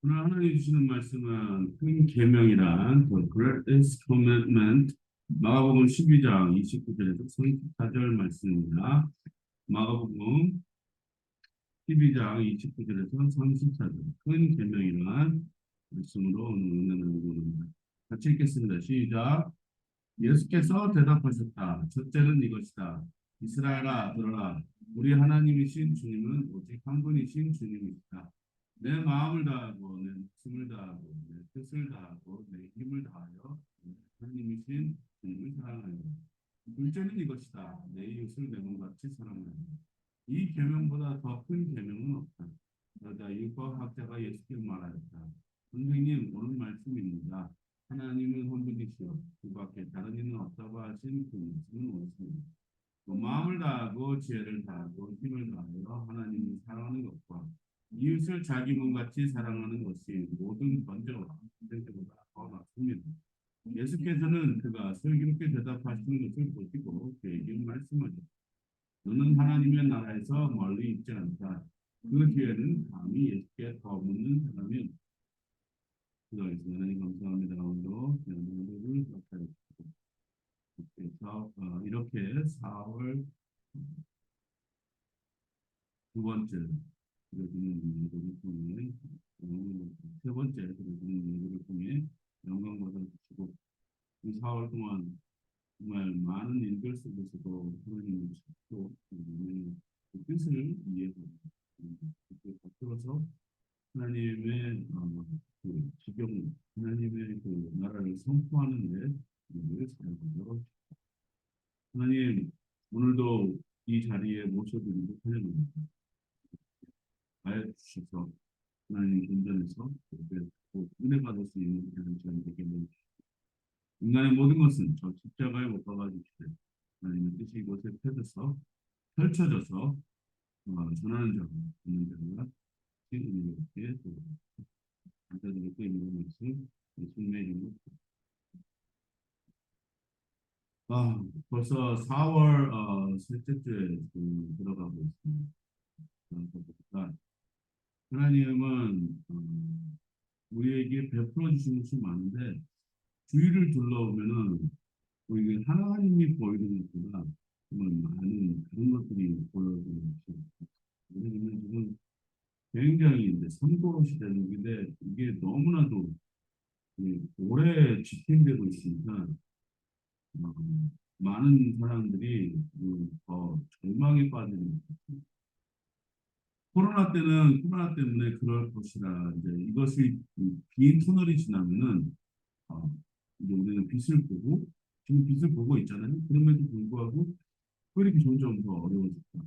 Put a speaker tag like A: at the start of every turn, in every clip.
A: 오늘 하나님 주시는 말씀은 큰 계명이란 The Greatest Commandment 마가복음 12장 29절에서 34절 말씀입니다. 마가복음 12장 29절에서 34절 큰 계명이란 말씀으로 오늘 은혜 나누고 있습니다. 같이 읽겠습니다. 시작. 예수께서 대답하셨다. 첫째는 이것이다. 이스라엘아 들어라. 우리 하나님이신 주님은 오직 한 분이신 주님이시다. 내 마음을 다하고 내 목숨을 다하고 내 뜻을 다하고 내 힘을 다하여 하나님이신 주님을 사랑하여. 둘째는 이것이다. 내 이웃을 내 몸같이 사랑하여. 이 계명보다 더 큰 계명은 없다. 그러자 율법 학자가 예수께 말하였다. 선생님, 오늘 말씀입니다. 하나님은 한 분이시여 그 밖에 다른 이는 없다고 하신 그 말씀은 옳습니다. 또 마음을 다하고 지혜를 다하고 힘을 다하여 하나님을 사랑하는 것과 이웃을 자기 몸같이 사랑하는 것이 모든 번제와 번제보다 더 낫습니다. 예수께서는 그가 슬기롭게 대답하시는 것을 보시고 그에게 말씀하셨다. 너는 하나님의 나라에서 멀리 있지 않다. 그 뒤에는 감히 예수께 더 묻는 사람이 기도하겠습니다. 하나님 감사합니다. 오늘도 하루를 기억하여 주시고 그래서 이렇게 4월 두 번째 그려지는 예배를 통해 세 번째 그려지는 예배를 통해 영광 받아 주시고 이 4월 동안 정말 많은 일들 속에서도 하나님을 찾고 그 뜻을 이해하고 그 앞으로서 하나님의 그 지경 하나님의 그 나라를 선포하는 데 우리를 사용하도록 하나님 오늘도 이 자리에 모셔드리고 환영합니다. 하여 주셔서 하나님 존전에서 이렇게 은혜 받을 수 있는 그런 시간이 되게 해주시고 인간의 모든 것은 저 십자가에 못 박아 주시되 하나님의 뜻이 이곳에 펴져서 펼쳐져서 전하는 자가 있는 자가 이렇게 감사드리고 있는 말씀 예수님의 이름으로 벌써 4월 셋째 주에 들어가고 있습니다. 그러니까 하나님은 우리에게 베풀어 주신 것이 많은데 주위를 둘러보면은 우리가 하나님이 보이는 것보다 정말 많은 그런 것들이 보여지는 것이 우리는 지금 굉장히 이제 선거 시대인데 이게 너무나도 오래 지탱되고 있으니까 어, 많은 사람들이 더 절망에 빠지는 코로나 때문에 그럴 것이라 이제 이것이 긴 터널이 지나면은 어, 이제 우리는 빛을 보고 지금 빛을 보고 있잖아요. 그럼에도 불구하고 흐리기 점점 더 어려워졌다.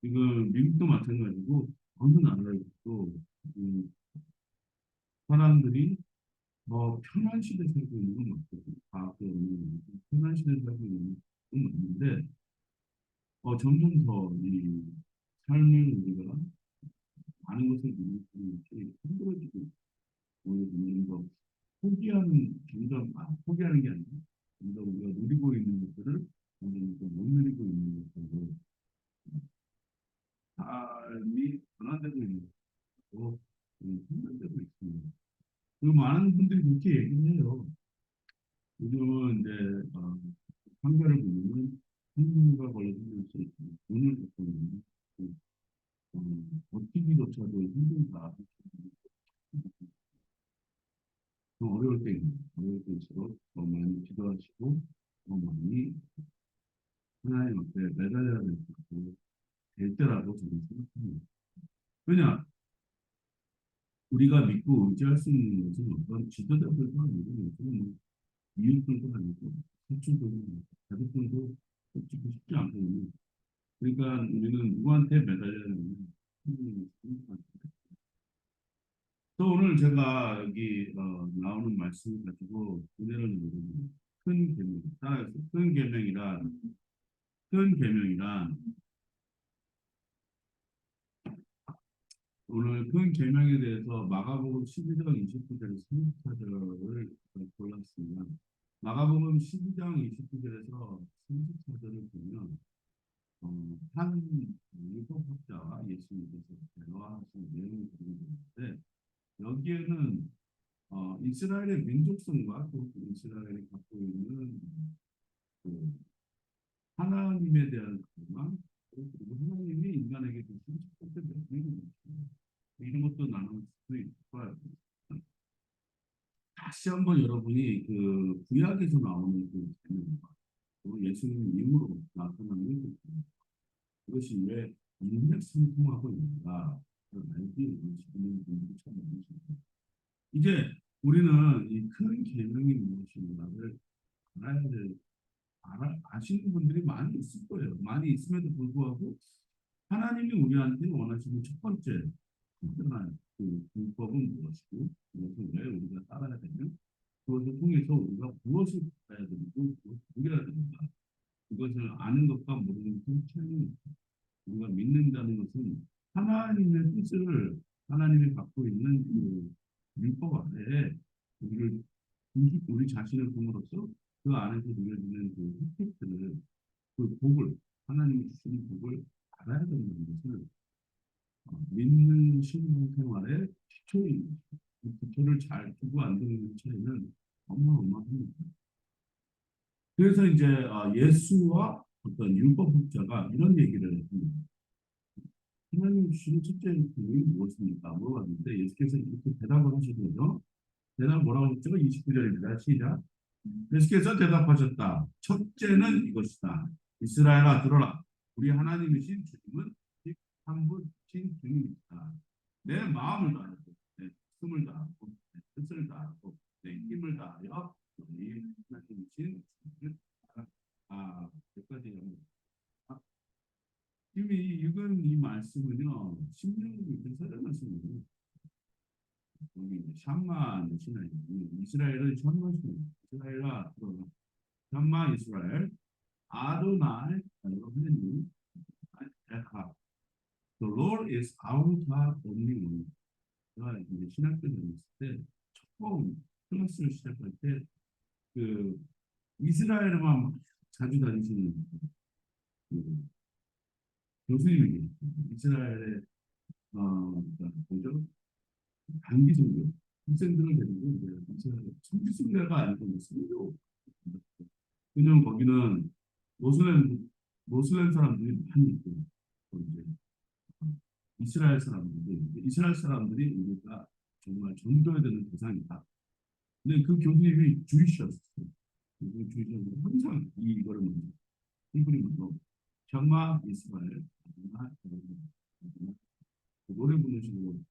A: 지금 미국도 마찬가지고 어느 나라에서도 사람들이 더 편한 시대에 살고 있는 건 맞거든요. 과학적으로 편한 시대에 살고 있는 건 맞는데 점점 더 이 삶을 우리가 많은 것을 누리는 것이 힘들어지고 오히려 점점 더 포기하는 게 아니라 점점 우리가 누리고 있는 것들을 점점 더 못 누리고 있는 것들로 삶이 변화되고 있는 것으로 판단되고 있습니다. 그리고 많은 분들이 그렇게 얘기를 해요. 요즘은 이제 상가를 보면은 한국과 걸려서 돈을 갖고 있는 버티기조차도 힘들다. 어려울 때일수록 더 많이 기도하시고 더 많이 하나님 앞에 매달려야 될 때라고 저는 생각합니다. 왜냐? 우리가 믿고 의지할 수 있는 것은 어떤 지도자들도 아니고 요즘은 이웃들도 아니고 사촌들도 아니고 가족들도 솔직히 쉽지 않거든요. 그러니까 우리는 누구한테 매달려야 하느냐. 또 오늘 제가 여기 나오는 말씀 가지고 은혜를 누리는 큰 계명, 따라해서 큰 계명이란 오늘 큰 계명에 대해서 마가복음 12장 29절에서 34절을 골랐습니다. 마가복음 12장 29절에서 34절을 보면 한 율법학자와 예수님께서 대화하신 내용이 들리는데 여기에는 이스라엘의 민족성과 또 이스라엘이 갖고 있는 그 하나님에 대한 갈망, 그리고 하나님이 인간에게 주신 첫 번째 명령이 이런 것도 나눌 수 있을 것 같아요. 다시 한번 여러분이 그 구약에서 나오는 그 장면과 또 예수님 이후로 나타나는 그 그것이 왜 일맥상통하고 있는가 알기 원하시는 분들이 참 많으십니다. 이제 우리는 이 큰 계명이 무엇인가를 알아야 될 아시는 분들이 많이 있을 거예요. 많이 있음에도 불구하고 하나님이 우리한테 원하시는 첫 번째 특별한 그 불법은 무엇이고 그것을 왜 우리가 따라야 되면 그것을 통해서 우리가 무엇을 받아야 되고 무엇을 누려야 되는가 그것을 아는 것과 모르는 것은 차이는 우리가 믿는다는 것은 하나님의 뜻을 하나님이 갖고 있는 그 율법 아래에 우리를 우리 자신을 품으로써 그 안에서 누려지는 그 혜택들을 그 복을 하나님이 주시는 복을 알아야 된다는 것을 믿는 신앙생활의 기초인 이 기초를 잘 두고 안 두는 차이는 어마어마합니다. 그래서 이제 예수와 어떤 율법학자가 이런 얘기를 합니다. 하나님 주시는 첫째 계명이 무엇입니까? 물어봤는데 예수께서 이렇게 대답을 하시거든요. 대답 뭐라고 했죠? 29절입니다. 시작. 예수께서 대답하셨다. 첫째는 이것이다. 이스라엘아 들어라. 우리 하나님이신 주님은 한 분이신 주님이다. 내 마음을 다하고 내 숨을 다하고 내 뜻을 다하고 내 힘을 다하여 우리 하나님이신 주님을 따라. 여기까지 합니다. 이미 읽은 이 말씀은요. 신명기 서른 말씀이에요. 여기 샴마 신하이 이스라엘은 샴마 신하이 이스라엘아 들어라. 샴마 이스라엘 아도나이 하나님 에하 The Lord is our God only one. 제가 이제 신학교 다녔을 때 처음 클래스를 시작할 때 그 이스라엘만 자주 다니시는 그 교수님이 계셨어요. 이스라엘의 그러니까 뭐죠? 단기 선교 학생들을 데리고 이제 이스라엘 선교 순례가 아니고 선교 왜냐면 거기는 모슬렘 사람들이 많이 있고 또 이제 이스라엘 사람들이 우리가 정말 전도해야 되는 대상이다. 근데 그 교수님이 주이셨어요. 그 주이셨는데 항상 이거를 먼저 히브리문으로 셔마 이스라엘 그 노래 부르시고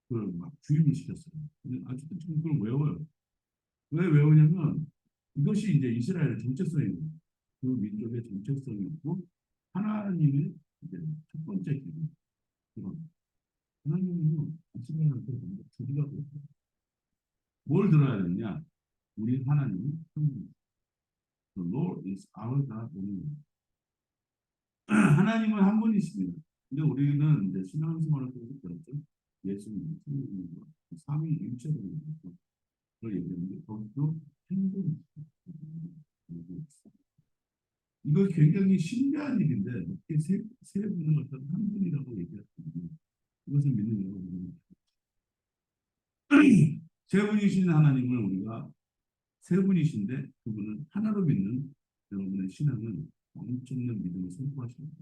A: 그걸 막 주입을 시켰어요. 근데 아직도 지금 그걸 외워요. 왜 외우냐면 이것이 이제 이스라엘의 정체성이고 그 민족의 정체성이고 하나님의 이제 첫 번째 기준 그런 하나님은 이스라엘한테 먼저 주기라고 했어요. 뭘 들어야 되느냐? 우리 하나님은 하나님. The Lord is our God only. 하나님은 한 분이십니다. 근데 우리는 이제 신앙생활을 통해서 배웠죠. 예수님, 성령님과 삼위일체로 그걸 얘기하는데 거기도 한 분이십니다. 이거 굉장히 신기한 일인데 어떻게 세 분을 갖다가 한 분이라고 얘기할 수 있는 이것을 믿는 여러분은 세 분이신 하나님을 우리가 세 분이신데 그분은 하나로 믿는 여러분의 신앙은 엄청난 믿음을 선포하십니다.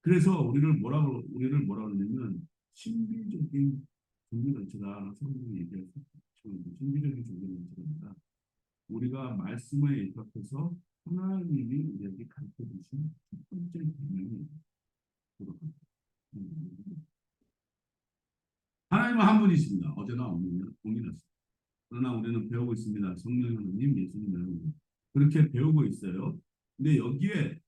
A: 그래서 우리를 뭐라고 하냐면 신비적인 종교 전체다 성경이 얘기할 수 있죠. 신비적인 종교 전체입니다. 우리가 말씀에 입각해서 하나님이 우리에게 가르쳐 주신 첫 번째 계명이 하나님은 한 분이십니다. 어제나 오늘이나 동일하십니다. 그러나 우리는 배우고 있습니다. 성령 하나님, 예수님 하나님 그렇게 배우고 있어요. 근데 여기에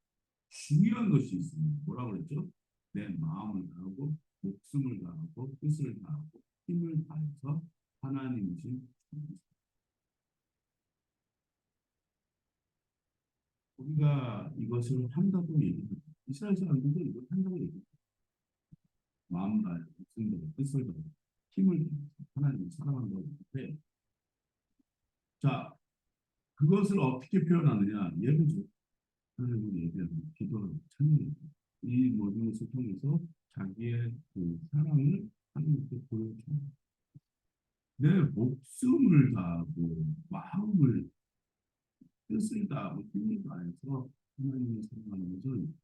A: 중요한 것이 있습니다. 뭐라고 그랬죠? 내 마음을 다하고 목숨을 다하고 뜻을 다하고 힘을 다해서 하나님이신 우리가 이것을 한다고 얘기합니다. 이스라엘 사람들도 이걸 한다고 얘기합니다. 마음 다해 목숨 다해 뜻을 다해 힘을 다해서 하나님을 사랑한다고 얘기해. 자, 그것을 어떻게 표현하느냐? 예배죠. 하나님을 예배하는 기도하는 찬양 이 모든 것을 통해서 자기의 그 사랑을 하나님께 보여줍니다. 내 목숨을 다하고 마음을 뜻을 다하고 힘을 다해서 하나님을 사랑하는 것은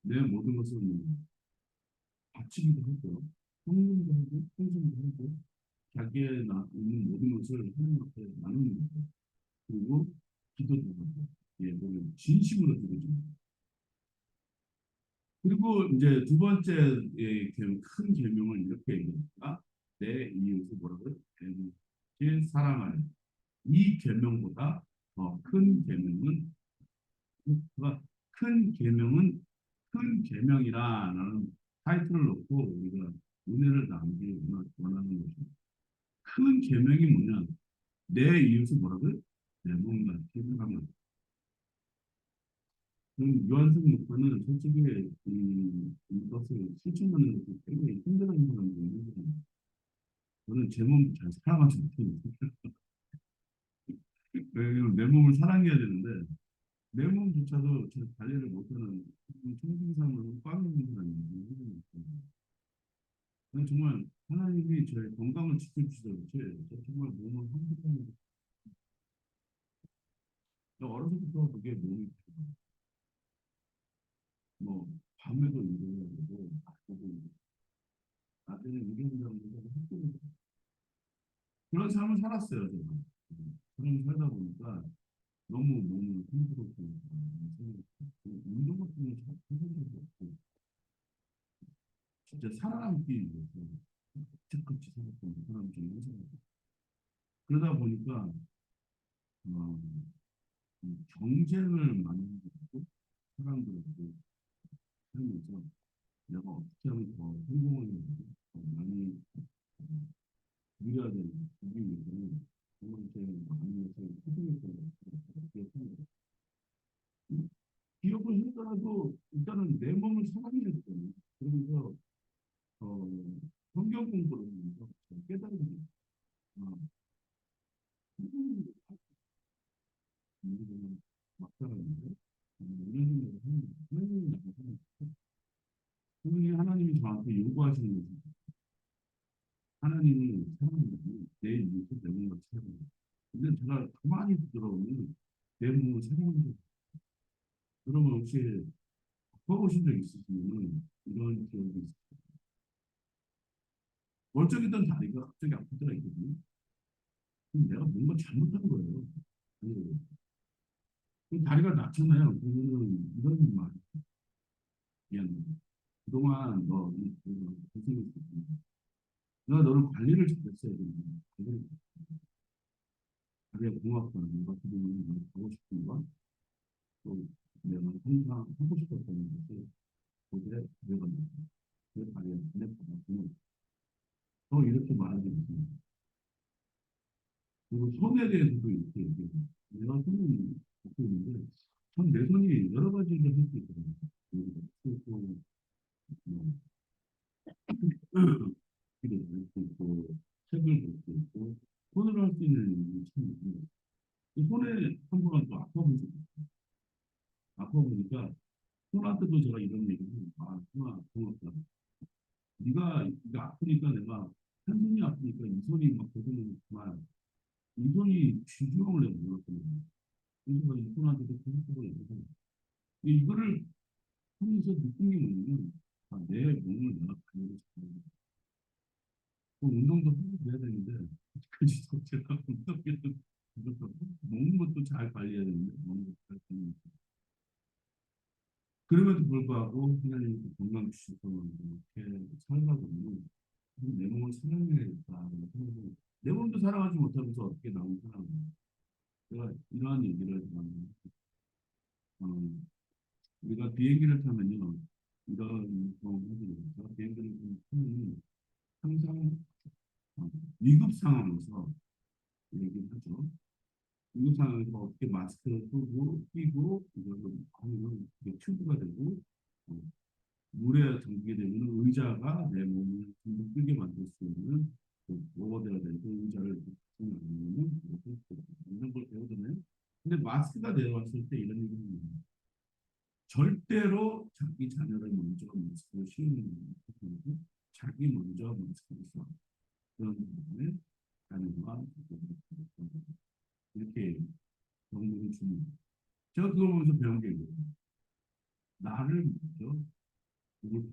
A: 내 모든 것을 바치기도 하고 성금도 하고 헌금도 하고 자기의 있는 모든 것을 하나님 앞에 나누는 거죠. 그리고 기도도 하고 예, 그러면 진심으로 드려줍니다. 그리고 이제 두 번째 예, 큰 계명을 이렇게 얘기합니다. 내 이웃을 뭐라고요? 제 사랑하는 이 계명보다 더 큰 계명은 큰 계명은 큰 계명이라는 타이틀을 놓고 우리가 은혜를 나누기 원하는 것입니다. 큰 계명이 뭐냐? 내 이웃을 뭐라고요? 내 몸과 생각하면. 그럼 유한승 목사는 솔직히 이것을 실천하는 것이 굉장히 힘들어하는 사람들이 있는 거예요. 저는 제 몸을 잘 사랑하지 못합니다. 왜냐면 내 몸을 사랑해야 되는데 내 몸조차도 잘 관리를 못하는 청중상으로 꽉 있는 사람이에요. 저는 정말 하나님이 저의 건강을 지켜주시더라고요. 저 정말 몸을 한국에 어려서부터 그게 몸이 뭐 밤에도 일어나야 되고 낮에도 나중에 일어나면서 학교를 그런 삶을 살았어요. 제가 그런 살다 보니까 너무 몸이 힘들었고 운동 같은 거 해본 적이 없고 진짜 살아남기 위해서 끝까지 살았던 사람 중에 한 사람. 그러다 보니까 어, 경쟁을 많이 하고 사람들하고 살면서 내가 어떻게 하면 더 성공을 더 많이 누려야 되는 거기 위해서는 정말 제 마음에서 소중했던 기억합니다. 기억을 하더라도 일단은 내 몸을 사랑해야 되잖아요. 그러면서 어, 성경 공부를 하면서 깨달은 게 아, 하나님은 막 살았는데 이런 생각을 하는 하나님이 나를 사랑해. 분명히 하나님이 저한테 요구하시는 것이 하나님을 사랑한다면 내 이웃을 내 몸같이 사랑한다. 근데 제가 가만히 들어오면 내 몸을 사랑한다. 그러면 혹시 바꿔보신 적 있으시면 이런 기억이 있어요. 멀쩡했던 다리가 갑자기 아플 때가 있거든요. 그럼 내가 뭔가 잘못한 거예요. 그 다리가 낮잖아요. 그러면은 이런 말, 미안. 그동안 너 고생했어. 내가 너를 관리를 잘했어야 되는데, 관리를 다리가 고맙거나 내가 그동안 너를 하고 싶은 거, 또 내가 항상 하고 싶었던 것을 거기에 들어갑니다. 그 다리가 내 받았으면 더 이렇게 말하지 못합니다. 그리고 손에 대해서도 이렇게 얘기해요. 내가 손은 갖고 있는데, 전 내 손이 여러 가지를 할 수 있거든요. 쓰고, 뭐, 길을 볼수 있고, 책을 볼 수 있고, 손으로 할 수 있는 일이 참 많아요. 이 손에 한 번만 또 아파 보니까, 아파 보니까, 손한테도 제가 이런 얘기를 해요. 아, 손아, 고맙다. 네가 아프니까 내가, 한 손이 아프니까 이 손이 막 고생했지만, 이 손이 쥐주먹을 내고 물었거든요. 그래서 이 손한테도 고맙다고 얘기해요. 이거를 하면서 느낀 게 뭐냐면, 아, 내 몸을 내가 관리를 잘해야 돼. 그 운동도 하고 그래야 되는데, 그지도 제가 운동에는 먹는 것도 잘 관리해야 되는데, 먹는 것도 잘 관리해야 돼. 그럼에도 불구하고 하나님께 건강 주셔서 이렇게 살다 보면 내 몸을 사랑해야겠다. 내 몸도 사랑하지 못하면서 어떻게 나온 사람이에요. 제가 이러한 얘기를 하면, 어, 우리가 비행기를 타면요, 이런 경험을 하게 돼요. 제가 비행기를 타면 항상 위급 상황에서 얘기를 하죠. 위급 상황에서 어떻게 마스크를 쓰고 끼고 이거를 하면 이게 튜브가 되고 어, 물에 잠기게 되면 의자가 내 몸을 둥둥 뜨게 만들 수 있는 로버가 되는 의자를 쓰면 이런 걸 배우잖아요. 근데 마스크가 내려왔을 때 이런 얘기를 합니다. 절대로 자기 자녀를 먼저 마스크를 씌우는 거고 자기 먼저 마스크를 써. 그런 다음에 그래서 그거 보면서 배운 게 이거예요. 나를 먼저 보고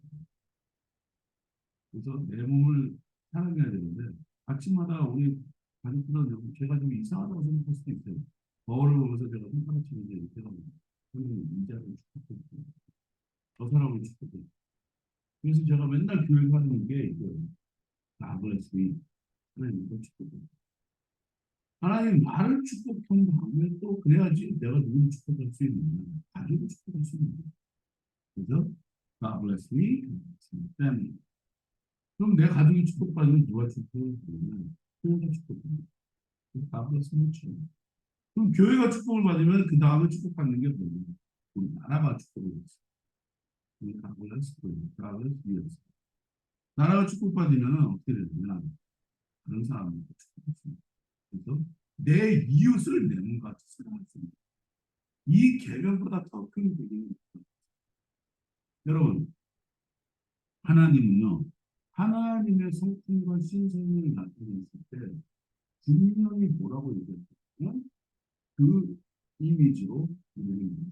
A: 그래서 내 몸을 사랑해야 되는데 아침마다 우리 가족들은 제가 좀 이상하다고 생각할 수도 있어요. 거울을 보면서 제가 손가락 치는데 이렇게 하면 선생님 이자를 축복해 저 사람을 축복해 그래서 제가 맨날 교회 하는 게 이거예요. 나블레스미 하나님 이걸 축복해 하나님 나를 축복한 다음에 또 그래야지 내가 누구를 축복할 수 있느냐 가족을 축복할 수 있느냐 그래서 God bless me, family. 그럼 내 가족이 축복받으면 누가 축복을 받으면 교회가 축복받는 God bless me, church. 그럼 교회가 축복을 받으면 그 다음에 축복받는 게 뭐냐? 우리 나라가 축복을 받습니다. 우리 God bless me, God bless me. 나라가 축복받으면 어떻게 되느냐? 다른 사람들도 축복받습니다. 그래서 내 이웃을 내 몸같이 사랑할 수 있는 이 계명보다 더 큰 계명이 여러분 하나님은요 하나님의 성품과 신성을 나타냈을 때 분명히 뭐라고 얘기했냐면 그 이미지로 우리는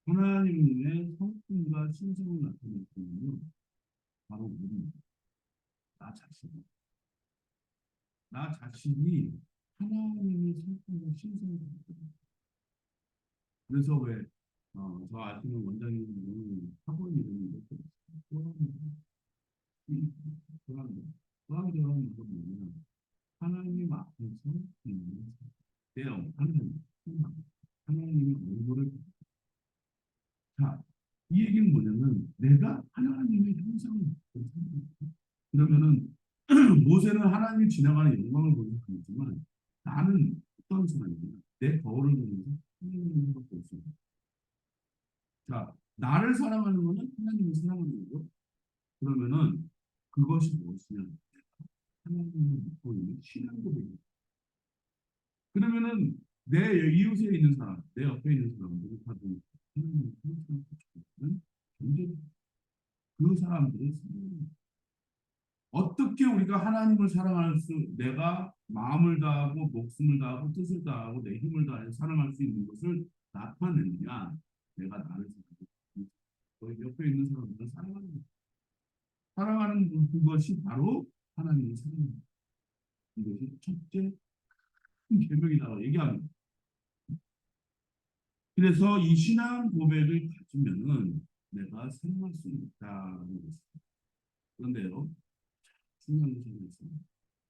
A: 하나님의 성품과 신성을 나타냈거든요. 바로 우리 나 자신, 나 자신이 하나님의 성품과 신성을 나타냈거든요. 그래서 왜 저 아시는 원장님은 학원 이름이 이렇게 있어요. 또한 뭐냐면 하나님 앞에서 있는 대형 하나님의 얼굴을 자, 이 얘기는 뭐냐면 내가 하나님의 형상을 그러면은 모세는 하나님이 지나가는 영광을 보는 거지만 나는 어떤 사람이냐 내 거울을 보면서 하나님을 볼수 있습니다. 자, 나를 사랑하는 거는 하나님을 사랑하는 거고 그러면은 그것이 무엇이냐 하나님을 믿고 있는 신앙 고백입니다. 그러면은 내 이웃에 있는 사람, 내 옆에 있는 사람들을 가지고 하나님을 생각하는 굉장히 그 사람들의 어떻게 우리가 하나님을 사랑할 수, 내가 마음을 다하고 목숨을 다하고 뜻을 다하고 내 힘을 다해 사랑할 수 있는 것을 나타내느냐? 내가 나를 사랑하고 그 옆에 있는 사람들을 사랑하는 그것이 바로 하나님을 사랑하는 이것이 첫째 계명이라고 얘기합니다. 그래서 이 신앙 고백을 가지면은 내가 사랑할 수 있다는 것입니다. 그런데요, 중요한 것이 있습니다.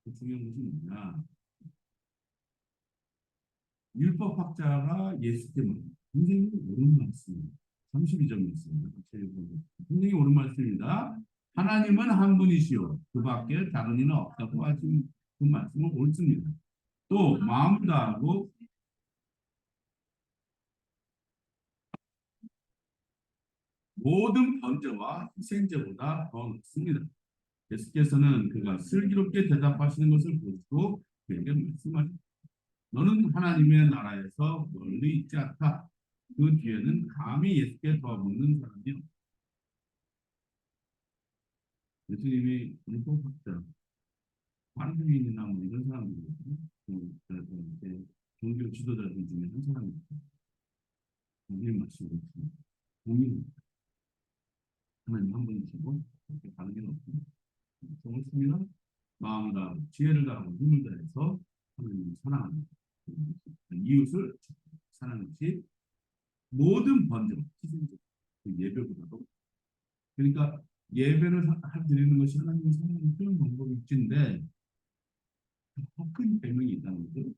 A: 그 중요한 것이 뭐냐? 율법학자가 예수께 말합니다. 굉장히 옳은 말씀입니다. 32절 말씀입니다. 굉장히 옳은 말씀입니다. 하나님은 한 분이시요. 그 밖에 다른 이는 없다고 하신 그 말씀은 옳습니다. 또 마음 다하고 모든 번제와 희생제보다 더 높습니다. 예수께서는 그가 슬기롭게 대답하시는 것을 보시고 그에게 말씀하셨습니다. 너는 하나님의 나라에서 멀리 있지 않다. 그 뒤에는 감히 예수께 더 묻는 사람이 없다. 예수님이 율법학자, 바리새인이나 뭐 이런 사람들이거든요. 종교 지도자들 중에 한 사람입니다. 거기에 말씀하셨습니다. 공인 하나님 한 분이시고 그렇게 다른 게 없습니다. 정말 마음을 다하고 지혜를 다하고 힘을 다해서 하나님을 사랑하는 이웃을 사랑하듯이 모든 번제로 희생적 그 예배보다도 그러니까 예배를 드리는 것이 하나님을 사랑하는 그런 방법이 있는데 더 큰 배명이 있다는 것은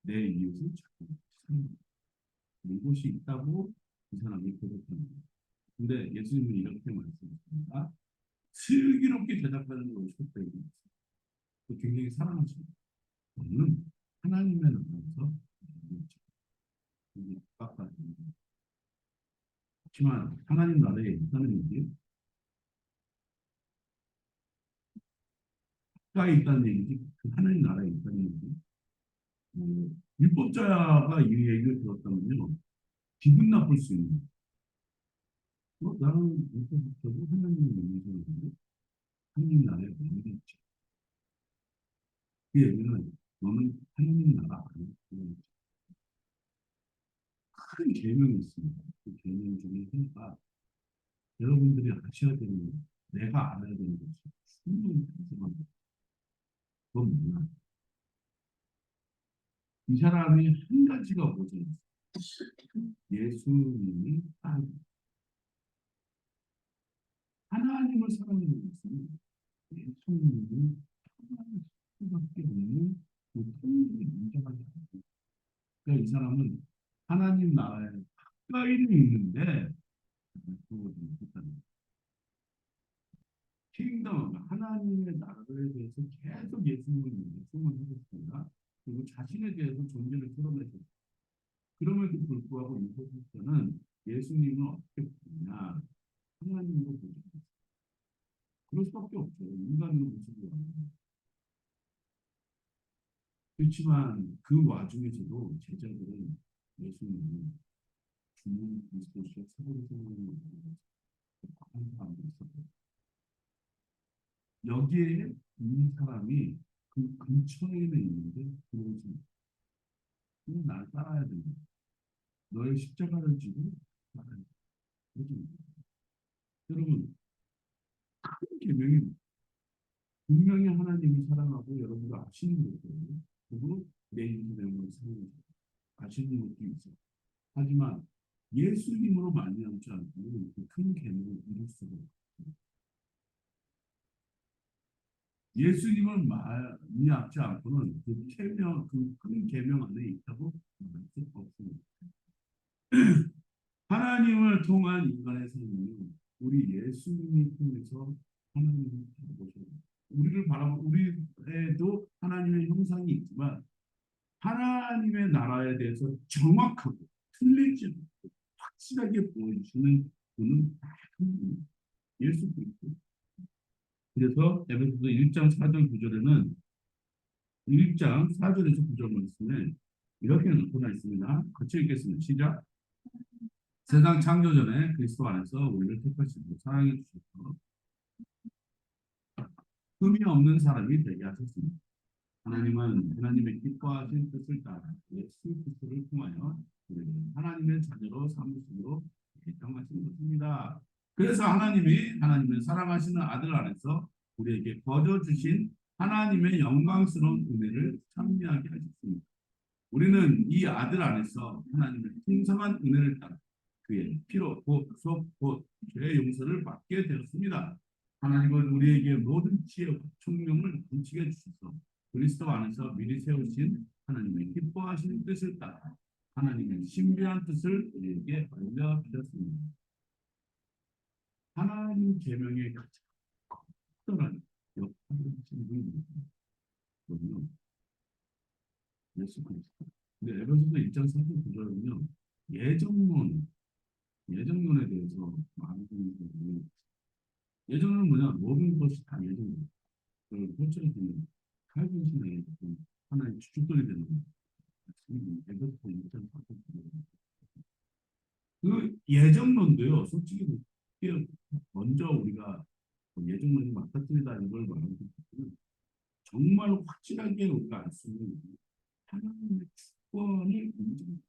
A: 내 이웃을 자꾸 사랑하는 이곳이 있다고 그 사람이 고백합니다. 근데 예수님은 이렇게 말씀하십니다. 슬기롭게 대답하는 것이 고백입니다. 굉장히 사랑하십니다. 저는 하나님의 나라에서 그렇지만 하나님 나라에 있다는 얘기 가까이 있다는 얘기지 그 하나님 나라에 있다는 얘기 율법자가 이 얘기를 들었다면요 기분 나쁠 수 있는 나는 율법자고 하나님을 믿는 사람인데 하나님 나라에 있는 있지 그 얘기는 너는 하나님 나라 아니야 큰 계명이 있습니다. 그 계명 중에 하나가 여러분들이 아셔야 되는, 내가 알아야 되는 것이 충분히 풍성합니다. 그건 뭐냐? 이 사람이 한 가지가 뭐죠? 예수님이 하나님을 사랑하는 것은 예수님이 하나님을 수밖에 없는 그 통일이 인정하지 않습니다. 그러니까 이 사람은 하나님 나라에 가까이는 있는데 그거를 못하는 킹덤, 하나님의 나라에 대해서 계속 예수님을 소문하셨습니다. 그리고 자신에 대해서 존재를 드러내셨습니다. 그럼에도 불구하고 이세스는 예수님을 어떻게 보느냐, 하나님으로 보죠. 그럴 수밖에 없죠. 인간으로 모습이 그렇지만 그 와중에서도 제자들은 예수님을 주님 그리스도시의 사도로 생각하는 많은 사람들이 있었고, 여기에 있는 사람이 그 근처에는 있는데 들어오지 않고 나를 따라야 된다. 너의 십자가를 지고 나를 그러지. 여러분, 큰 계명이 분명히 하나님을 사랑하고 여러분도 아시는 거예요. 그리고 내 인생을 사랑하고 아시는 것도 있어요. 하지만 예수님으로 말미암지 않고 그큰 계명을 이룰 수가 없어요. 예수님을 말미암지 않고는 그 계명, 그 큰 계명 안에 있다고 말할 수 없습니다. 하나님을 통한 인간의 삶은 우리 예수님을 통해서 하나님을 보셔야 됩니다. 우리를 바라보 우리에도 하나님의 형상이 있지만 하나님의 나라에 대해서 정확하고 틀리지 않고 확실하게 보여주시는 분은 딱 한 분입니다. 예수 그리스도. 그래서 에베소서 1장 4절 9절에는 1장 4절에서 9절 말씀에 이렇게 나타나 있습니다. 같이 읽겠습니다. 시작. 세상 창조 전에 그리스도 안에서 우리를 택하시고 사랑해 주셔서 흠이 없는 사람이 되게 하셨습니다. 하나님은 하나님의 기뻐하신 뜻을 따라 예수 그리스도를 통하여 우리를 하나님의 자녀로 삼으심으로 예정하신 것입니다. 그래서 하나님이 하나님의 사랑하시는 아들 안에서 우리에게 거저 주신 하나님의 영광스러운 은혜를 찬미하게 하셨습니다. 우리는 이 아들 안에서 하나님의 풍성한 은혜를 따라 그의 피로 곧 죄의 용서를 받게 되었습니다. 하나님은 우리에게 모든 지혜와 총명을 넘치게 주셔서 그리스도 안에서 미리 세우신 하나님의 기뻐하시는 뜻을 따라 하나님의 신비한 뜻을 우리에게 알려주셨습니다. 하나님 계명의 가장 특별한 역할을 하신 분이 예수 그리스도. 근데 에베소서 1장 4절 9절은요. 예정론, 예정론에 대해서 많은 분들이 예정론은 뭐냐? 모든 것이 다 예정론. 그 표처해지는 칼빈 신앙의 하나의 주축들이 되는 에베소서 1장 4절 9절. 그 예정론도요. 솔직히 먼저 우리가 예정론이 맞닥뜨리다는 걸 말하는 것은 정말 확실하게 우리가 알 수 있는 하나님의 주권을 인정.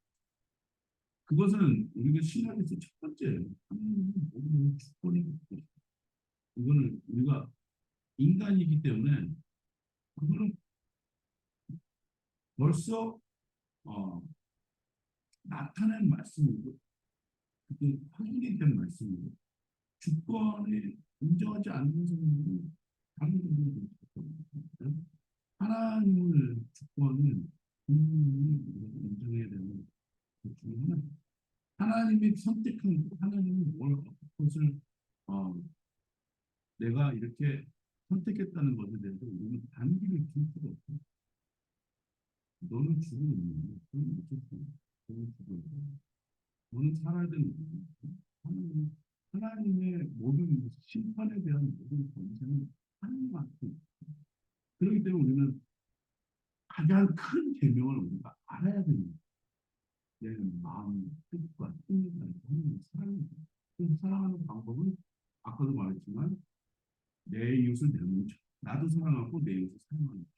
A: 그것은 우리가 신학에서 첫 번째 하나님의 모든 주권이 있고 이거는 우리가 인간이기 때문에 그거는 벌써 어, 나타낸 말씀이고 그게 확인이 된 말씀이고 주권을 인정하지 않는 사람은 다른 분들이 있거든요. 하나님의 주권을 분명히 인정해야 되는 것 중에 하나. 하나님이 선택한 하나님이 뭘 것을 어, 내가 이렇게 선택했다는 것에 대해서 우리는 반기를 줄 수가 없어. 너는 죽으면 너는 어쩔 수 없어. 너는 죽어야 돼. 너는 살아야 되는 거야. 하나님의 모든 심판에 대한 모든 권세는 하나님한테. 그렇기 때문에 우리는 가장 큰 계명을 우리가 알아야 됩니다. 내 마음, 뜻과 힘과 하나님을 사랑합니다. 그래서 사랑하는 방법은 아까도 말했지만 내 이웃을 내 몸처럼 나도 사랑하고 내 이웃을 사랑하는 것.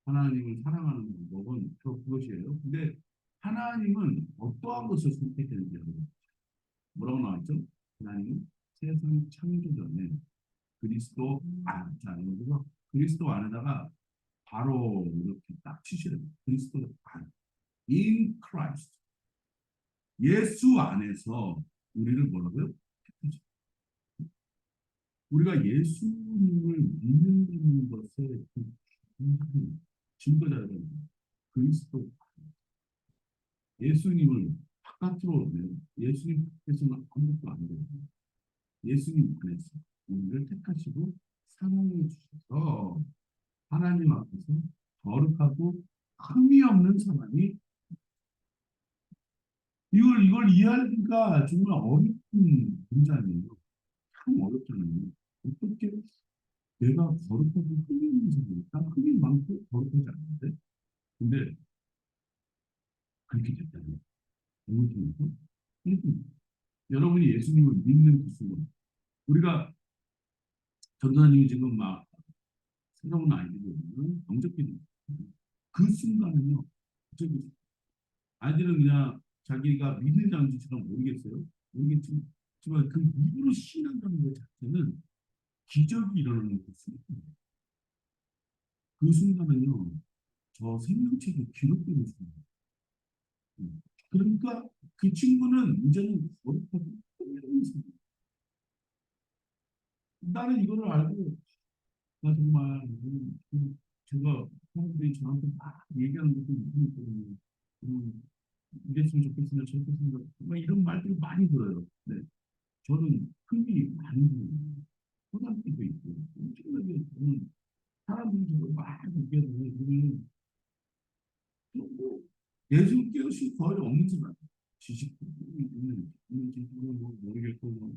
A: 하나님을 사랑하는 방법은 그것이에요. 근데 하나님은 어떠한 것을 선택했는지 여러분 뭐라고 나왔죠? 하나님은 세상 창조 전에 그리스도 안, 자, 여기서 그리스도 안에다가 바로 이렇게 딱 치시는 그리스도 안, in Christ. 예수 안에서 우리를 뭐라고요? 우리가 예수님을 믿는다는 것의 그 증거자가 그리스도 예수님을 바깥으로 내면 예수님께서는 아무것도 안 돼요. 예수님 안에서 우리를 택하시고 사랑해 주셔서 하나님 앞에서 거룩하고 흠이 없는 사람이 이걸 이해하기가 정말 어려운 문장이에요. 참 어렵잖아요. 어떻게 내가 거룩하고 흠이 있는 사람이 난 흠이 많고 거룩하지 않는데 근데 그렇게 됐다는 거예요. 통해서 여러분이 예수님을 믿는 그 순간 우리가 전도사님이 지금 막 새로운 아이들이 영접기도 그 순간은요. 저기 아이들은 그냥 자기가 믿는지 안 믿는지는 모르겠어요. 모르겠지만 그 믿음으로 신앙하는 것 자체는 기적이 일어나는 그 순간. 그 순간은요. 저 생명책에 기록되는 순간. 그러니까 그 친구는 이제는 거룩하고 통일하는 순간. 나는 이거를 알고 나 정말 제가 사람들이 저한테 막 얘기하는 것도 있거든요. 음, 이랬으면 좋겠으면 저랬으면 막 이런 말들을 많이 들어요. 네. 저는 흠이 많이 들어요. 초등학교도 있고 엄청나게 저는 사람들이 저를 막 얘기하는 우리는 뭐 예수께서 거의 없는 사람 지식도 있는 지식은 뭐 모르겠고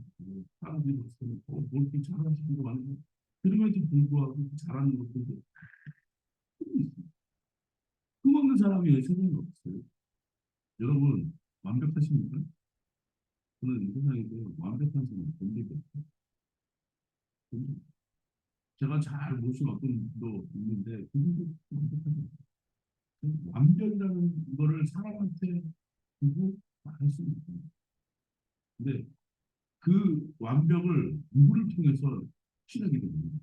A: 사람들이 봤을 때는 뭐 이렇게 잘하시는 거 많은데 그럼에도 불구하고 잘하는 것들도 흠없는 사람이 세상에 없어요. 여러분 완벽하십니까? 저는 이 세상에서 완벽한 사람 본 적이 없어요. 제가 잘 모신 어떤 분도 있는데 그분도 완벽하지 않아요. 완벽이라는 거를 사람한테 두고 말할 수는 있어요. 근데 그 완벽을 누구를 통해서 실하게 됩니다.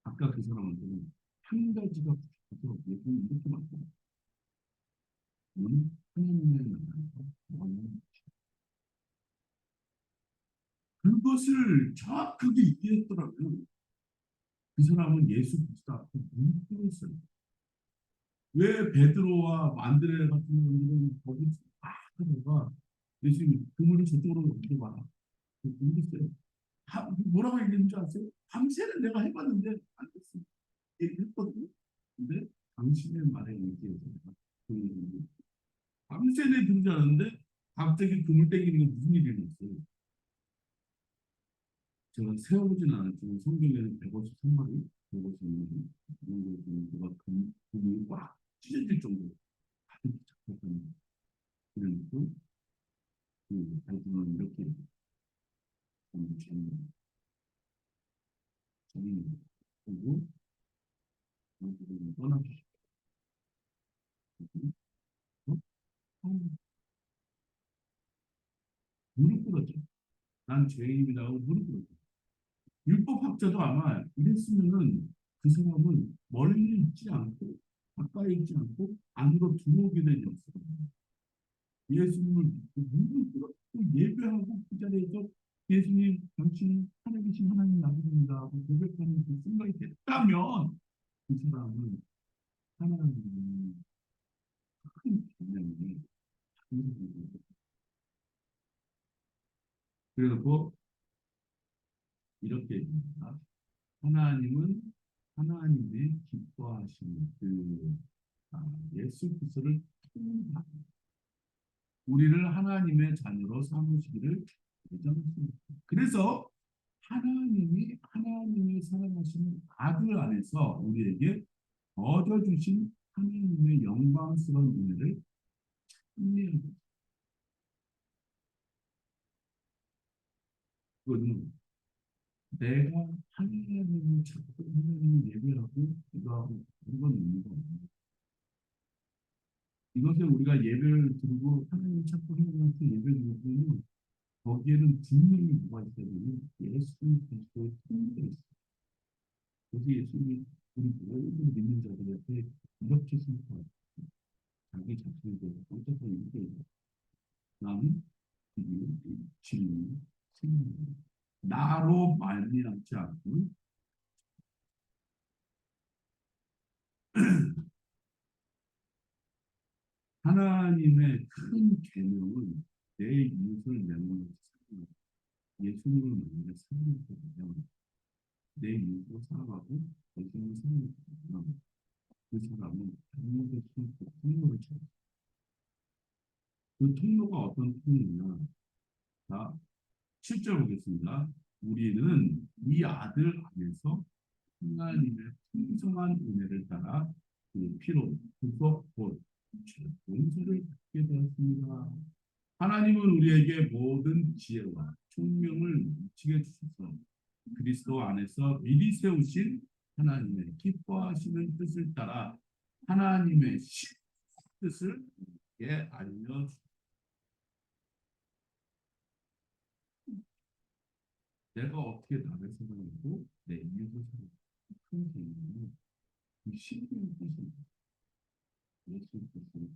A: 아까 그 사람한테는 한 가지가 부족해서 예수님 이렇게 말씀하셨어요. 하나님의 나라에서 그것을 정확하게 이해했더라고요. 그 사람은 예수 그리스도 앞에 무릎 꿇었어요. 왜 베드로와 안드레 같은 분들은 거기 막 하다가 예수님 그물을 저쪽으로 옮겨봐라. 모르겠어요. 뭐라고 얘기했는지 아세요? 밤새는 내가 해봤는데 안 됐어. 얘기했거든요. 근데 당신의 말에 얘기해서 밤새내 들지 않았는데 갑자기 그물 땡기는 게 무슨 일이 있었어요. 제가 세어보진 않았지만 성경에는 153마리, 153마리 누가 그물이 꽉 찢어질 정도로 가득 잡혔다는 그래놓고 그 발등은 이렇게 저는 그리고 떠나주시고 무릎 꿇었죠. 난 죄인이라고 무릎 꿇었죠. 율법학자도 아마 이랬으면은 그 사람은 멀리 있지 않고 가까이 있지 않고 안으로 들어오게 되었어. 예수님을 믿고 무릎 꿇고 예배하고 그 자리에서 예수님 당신 하나님 계신 하나님 아버지입니다 하고 고백하는 그 순간이 됐다면 그 사람은 하나님의 큰 분량이 그래서 이렇게 얘기합니다. 하나님은 하나님의 기뻐하시는 예수 그리스도를 통한 우리를 하나님의 자녀로 삼으시기를 예정하십니다. 그래서 하나님이 사랑하시는 아들 안에서 우리에게 얻어주신 하나님의 영광스러운 은혜를 찬미하고 그거는 내가 하나님을 찾고 하나님을 예배하고 기도하고 이건 의미가 없는 이것에 우리가 예배를 드리고 하나님 찾고 행동할 때 예배를 드리면 거기에는 분명히 뭐가 있어야 되면 예수님 그리스도의 통일이 있어요. 그래서 예수님이 우리 모든 믿는 자들한테 이렇게 선포하죠. 자기 자신에 대해서 어떻게 얘기해요. 나는 그 진리, 생명, 나로 말미암지 않고 하나님의 큰 계명은 내 이웃을 내 몸으로 사랑하고 예수님을 만나 사랑하거든요. 내 이웃을 사랑하고 예수님을 사랑하면 그 사람은 잘못의 통로를 쳐요. 그 통로가 어떤 통로냐? 자, 7절 보겠습니다. 우리는 이 아들 안에서 하나님의 풍성한 은혜를 따라 그 피로 구속 곧 용서를 받게 되었습니다. 하나님은 우리에게 모든 지혜와 총명을 미치게 주셔서 그리스도 안에서 미리 세우신 하나님의 기뻐하시는 뜻을 따라 하나님의 뜻을 알려주셨습니다. 내가 어떻게 나를 사랑하고 내 이웃을 사랑하고 큰 개념은 그 신비한 뜻입니다. 예수 뜻을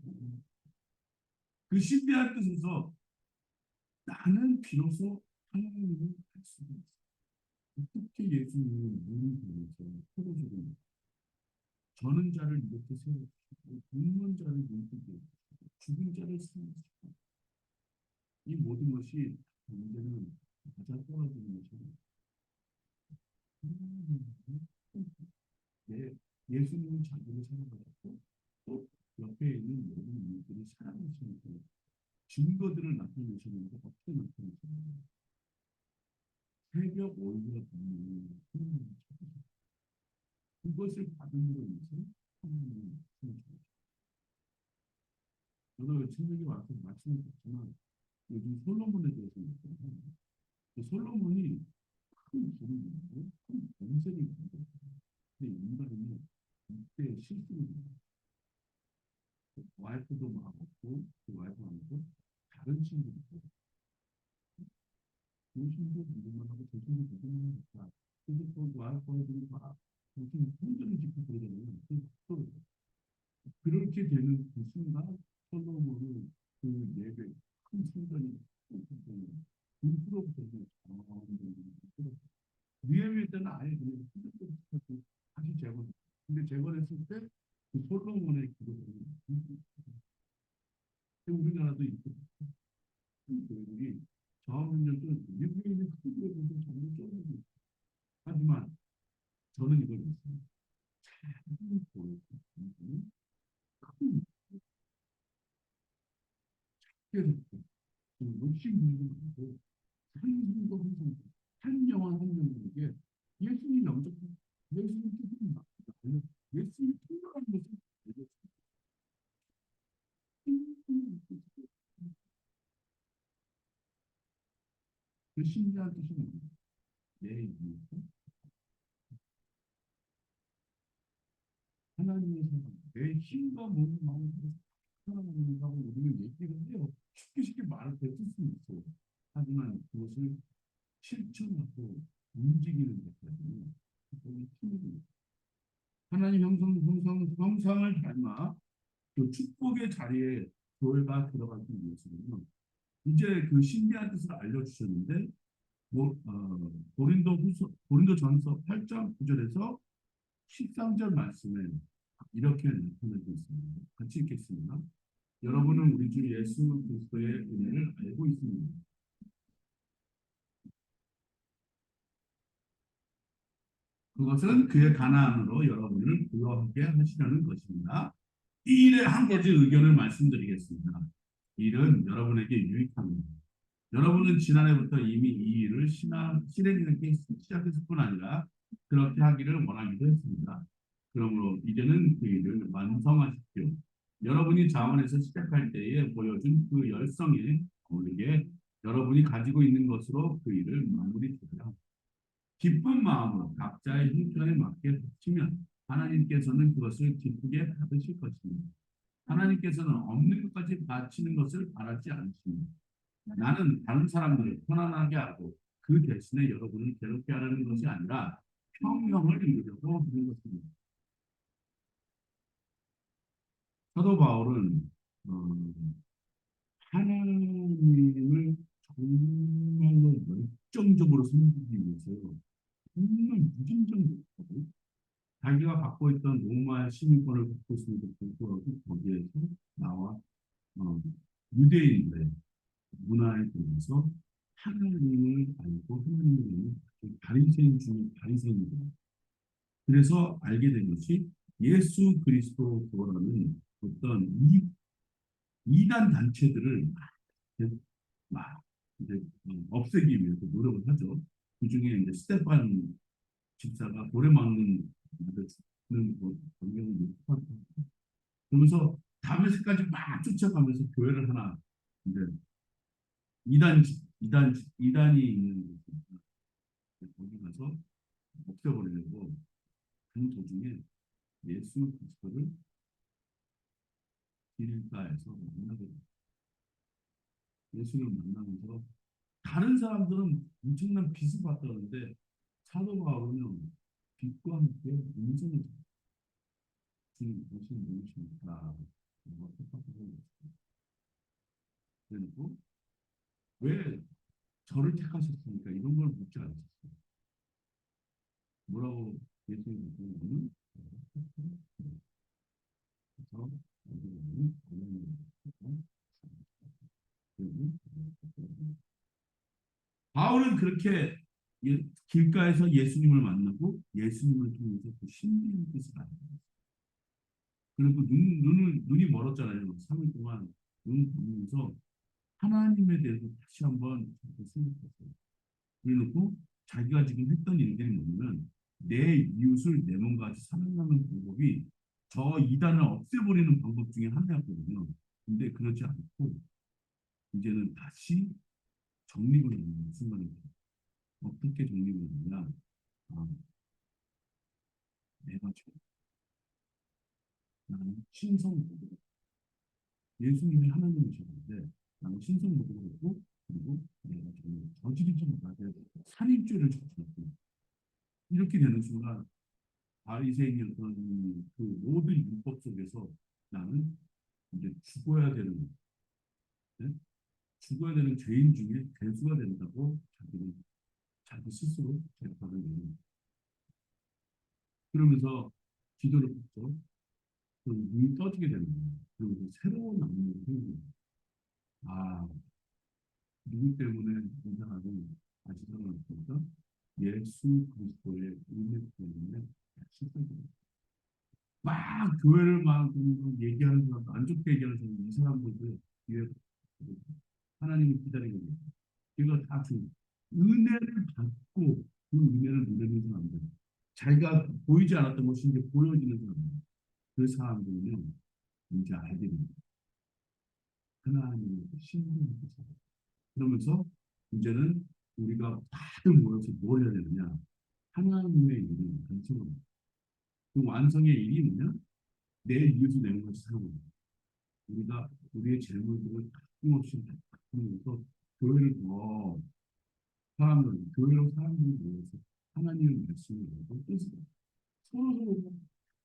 A: 그 신비한 뜻에서 나는 비로소 하나님을 알 수가 있어. 어떻게 예수님을 눈을 보면서 풀어주고 저는 자를 이렇게 세워주시고 굶는 자를 눈뜨게 해주시고 죽은 자를 살리시고 이 모든 것이 언제는 가장 떨어지는 것이 내 예수님은 자기를 사랑하셨고 또 옆에 있는 모든 이들을 사랑하시는 그 증거들을 나타내시는데 어떻게 나타내시는가? 새벽 오후에 보면 하나님을 찾으시고 그것을 받음으로 인해서 하나님을 찾으시고 저도 책에 와서 말씀을 듣지만 요즘 솔로몬에 대해서 얘기하잖아요. 그 솔로몬이 큰 길을 이루고 큰 권세를 이루고 근데 인간은 이때 실수를 해요. 와이프도 막 없고 그 와이프 안고 다른 친구도 있고 그 친구 누구만 하고 저 친구 누구만 했다. 그래서 또 와이프 애들이 막 무슨 혼전을 짓고 그러잖아요. 또 그렇게 되는 그 순간 솔로몬은 그 예배 큰 순간이 불프로부터 느헤미야 때는 아예 그냥 다시 재건. 근데 재건했을 때 그 솔로몬의 기도를 우리나라도 있고 교회들이 저항력은 미국에 있는 큰 교회들도 정말 좁은 하지만 저는 이걸 믿습니다. 큰 교회, 큰 교회, 욕심 부리지 말고 한순도 항상 한 영혼 한 영혼에게 예수님 영접, 예수님 뜻이 맞다. 예수님 통과하는 것을 그 신비한 뜻이 뭡니까? 내 이웃 하나님의 사랑, 내 힘과 몸을 마음으로 사랑한다고 우리는 얘기를 해요. 쉽게 말을 뱉을 수는 있어요. 하지만 그것을 실천하고 움직이는 데까지 거기 힘이 하나님 형상을 닮아 그 축복의 자리에 교회가 들어가기 위해서는 이제 그 신비한 뜻을 알려주셨는데 고린도전서 8장 9절에서 13절 말씀에 이렇게 나타내고 있습니다. 같이 읽겠습니다. 여러분은 우리 주 예수 그리스도의 은혜를 알고 있습니다. 그것은 그의 가난으로 여러분을 부여하게 하시려는 것입니다. 이 일에 한 가지 의견을 말씀드리겠습니다. 이 일은 여러분에게 유익합니다. 여러분은 지난해부터 이미 이 일을 실행하기 시작했을 뿐 아니라 그렇게 하기를 원하기도 했습니다. 그러므로 이제는 그 일을 완성하십시오. 여러분이 자원에서 시작할 때에 보여준 그 열성에 어울리게 여러분이 가지고 있는 것으로 그 일을 마무리 지어야 합니다. 기쁜 마음으로 각자의 형편에 맞게 바치면 하나님께서는 그것을 기쁘게 받으실 것입니다. 하나님께서는 없는 것까지 바치는 것을 바라지 않습니다. 나는 다른 사람들을 편안하게 하고 그 대신에 여러분을 괴롭게 하려는 것이 아니라 평형을 이루려고 하는 것입니다. 사도 바울은 하나님을 정말로 열정적으로 섬기기 위해서 정말 무진장하고 자기가 갖고 있던 로마 시민권을 갖고 있음에도 불구하고 거기에서 나와 어, 유대인들의 문화에 대해서 하나님을 알고 하나님을 바리새인 중에 바리새인이다. 그래서 알게 된 것이 예수 그리스도라는 어떤 이단 단체들을 막 이제 없애기 위해서 노력을 하죠. 그 중에 이제 스테판 집사가 돌에 맞는 죽는 광경을 목격하고 그러면서 다메섹까지 막 쫓아가면서 교회를 하나 이제 이단이 있는 거기 가서 없애버리려고 그 도중에 예수 그리스도를 길가에서 만나게 됩니다. 예수를 만나면서 다른 사람들은 엄청난 빛을 받았는데 사도 바울은 빛과 함께 인생을 주님 당신은 누구십니까? 그리고 왜 저를 택하셨습니까? 이런 걸 묻지 않으셨어요. 뭐라고 예수님은 그래서 바울은 그렇게 길가에서 예수님을 만나고 예수님을 통해서 그 신비한 뜻을 알아요. 그리고 눈이 멀었잖아요. 3일 동안 눈을 감으면서 하나님에 대해서 다시 한번 생각했어요. 그래놓고 자기가 지금 했던 일들이 뭐냐면 내 이웃을 내 몸과 같이 사랑하는 방법이 저 이단을 없애버리는 방법 중에 하나였거든요. 근데 그렇지 않고 이제는 다시 정립을 하는 순간입니다. 어떻게 정립을 하느냐? 아, 내가 지금 나는 신성모독 예수님이 하나님이셨는데 나는 신성모독을 했고 그리고 내가 정말 저지르지 못하게 살인죄를 저질렀고 이렇게 되는 순간 바리새인이었던 그 모든 율법 속에서 나는 이제 네? 죽어야 되는 죄인 중에 괴수가 된다고 자기 스스로 재판을 내는 그러면서 기도를 했죠. 그 눈이 떠지게 되는 거예요. 그러면서 새로운 악몽을 생깁니다. 아, 누구 때문에 인상하는 다시 살아났습니까? 예수 그리스도의 은혜 때문에 다시 살아났습니다. 막 교회를 막 얘기하는 사람, 안 좋게 얘기하는 사람, 이 사람들도 뒤에 하나님을 기다리고 있는 이거 다 은혜를 받고 그 은혜를 누리는 사람들, 자기가 보이지 않았던 것이 이제 보여지는 사람들, 그 사람들은요 이제 알게 됩니다. 하나님의 신분을 그러면서 이제는 우리가 다들 모여서 뭘 해야 되느냐? 하나님의 일을 완성합니다. 그 완성의 일이 뭐냐? 내 이웃을 내는 것이 사랑입니다. 우리가 우리의 재물들을 아낌없이 바꾸면서 교회를 더 교회로 사람들이 모여서 하나님의 말씀을 알고 뜻을 서로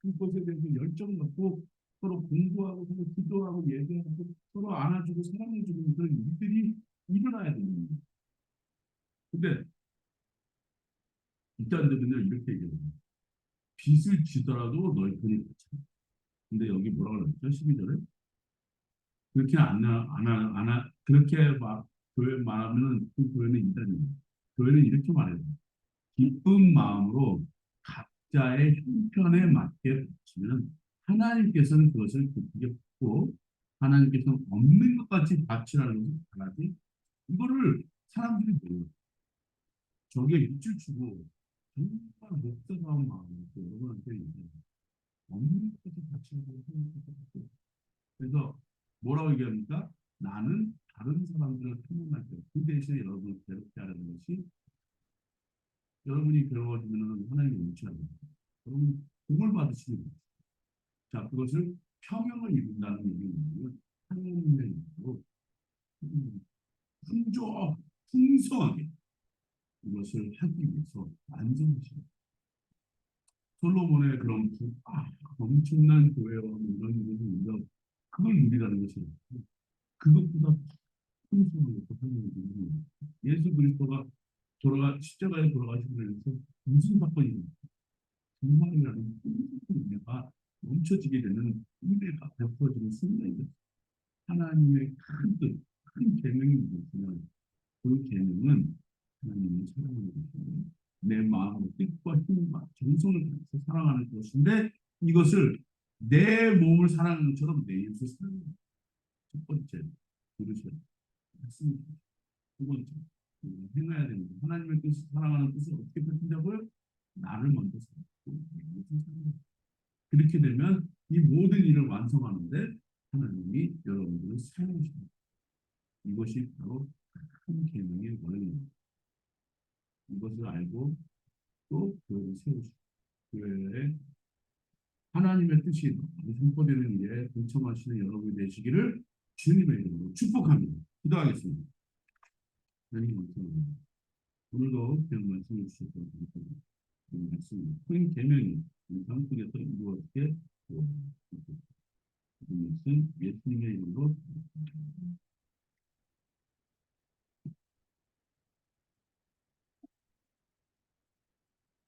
A: 그것에 대해서 열정 갖고 서로 공부하고 서로 기도하고 예배하고 서로 안아주고 사랑해주는 그런 일들이 일어나야 됩니다. 근데 이단들은요 이렇게 얘기해요. 빚을 지더라도 너희 돈이 갚자. 근데 여기 뭐라고 그랬죠? 12절에 그렇게 그렇게 막 교회 말하면은 그 교회는 이단이에요. 교회는 이렇게 말해요. 기쁜 마음으로 각자의 형편에 맞게 바치면 하나님께서는 그것을 기쁘게 받고 하나님께서는 없는 것 같이 바치라는 것을 바라지 이거를 사람들이 몰라요. 저게 밑줄 치고 정말 목사다운 마음으로 여러분한테 얘기해요. 없는 것 같이 바치라고 하나님께서 그래서 뭐라고 얘기합니까? 나는 다른 사람들을 편안할 때, 그 대신에 여러분을 괴롭게 하려는 것이 여러분이 괴로워지면 하나님이 묻지 않습니다. 여러분 복을 받으시는 거죠. 자, 그것을 평형을 이룬다는 얘기는 하나님의 일로 풍족, 풍성하게 이것을 하기 위해서 완성하시고 솔로몬의 그런 엄청난 교회와 이런 일을 그걸 누리라는 것이 그것보다 풍성하게 또 하나님의 일이 예수 그리스도가 십자가에 돌아가시면서 무슨 사건이 정말이라는 은혜가 멈춰지게 되는 은혜가 베풀어지는 순간이죠. 하나님의 큰 뜻, 큰 계명이 무엇이냐면 그 계명은 하나님의 사랑하는 것이고 내 마음의 뜻과 힘과 정성을 다해서 사랑하는 것인데 이것을 내 몸을 사랑하는 것처럼 내 이웃을 사랑하는 첫 번째 그릇이 맞습니다. 두 번째 행해야 됩니다. 하나님의 뜻을 사랑하는 뜻을 어떻게 펼친다고요? 나를 먼저 사랑하고 내 이웃을 사랑하고 그렇게 되면 이 모든 일을 완성하는데 하나님이 여러분들을 사용하십니다. 이것이 바로 큰 계명의 원리입니다. 이것을 알고 또 교회를 세우시고 교회에 하나님의 뜻이 선포되는 일에 동참하시는 여러분이 되시기를 주님의 이름으로 축복합니다. 기도하겠습니다. 하나님 감사합니다. 오늘도 그냥 말씀해 주셔서 감사합니다. 이 말씀, 큰 계명이 우리 한국에서 이루어지게 이 말씀 예수님의 이름으로